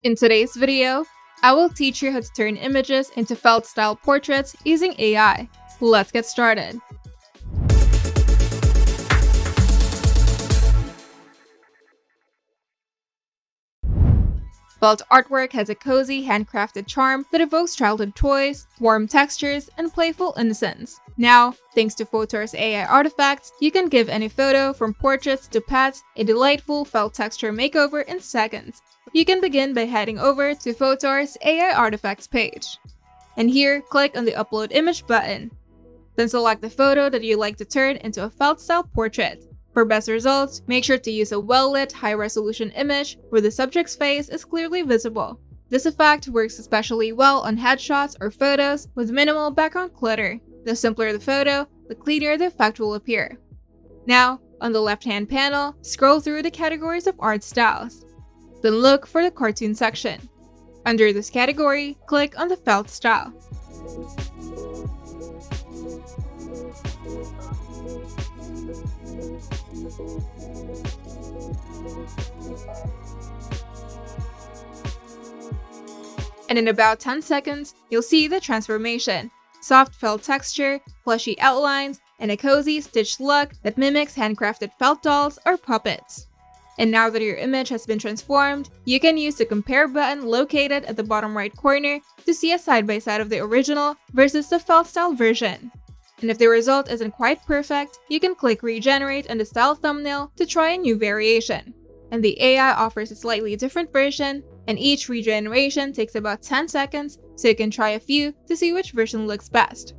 In today's video, I will teach you how to turn images into felt-style portraits using AI. Let's get started. Felt artwork has a cozy, handcrafted charm that evokes childhood toys, warm textures, and playful innocence. Now, thanks to Photor's AI artifacts, you can give any photo, from portraits to pets, a delightful felt texture makeover in seconds. You can begin by heading over to Photor's AI artifacts page. And here, click on the Upload Image button. Then select the photo that you'd like to turn into a felt-style portrait. For best results, make sure to use a well-lit, high-resolution image where the subject's face is clearly visible. This effect works especially well on headshots or photos with minimal background clutter. The simpler the photo, the cleaner the effect will appear. Now, on the left-hand panel, scroll through the categories of art styles. Then look for the cartoon section. Under this category, click on the felt style. And in about 10 seconds, you'll see the transformation. Soft felt texture, fleshy outlines, and a cozy stitched look that mimics handcrafted felt dolls or puppets. And now that your image has been transformed, you can use the compare button located at the bottom right corner to see a side-by-side of the original versus the felt style version. And if the result isn't quite perfect, you can click regenerate on the style thumbnail to try a new variation. And the AI offers a slightly different version, and each regeneration takes about 10 seconds, so you can try a few to see which version looks best.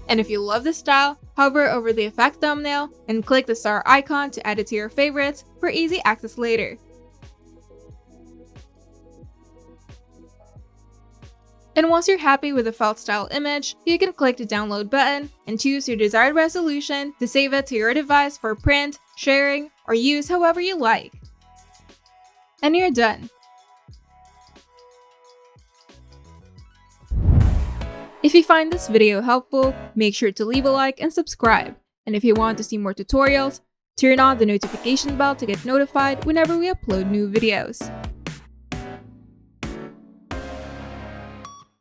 And if you love this style, hover over the effect thumbnail and click the star icon to add it to your favorites for easy access later. And once you're happy with the felt style image, you can click the download button and choose your desired resolution to save it to your device for print, sharing, or use however you like. And you're done. If you find this video helpful, make sure to leave a like and subscribe. And if you want to see more tutorials, turn on the notification bell to get notified whenever we upload new videos.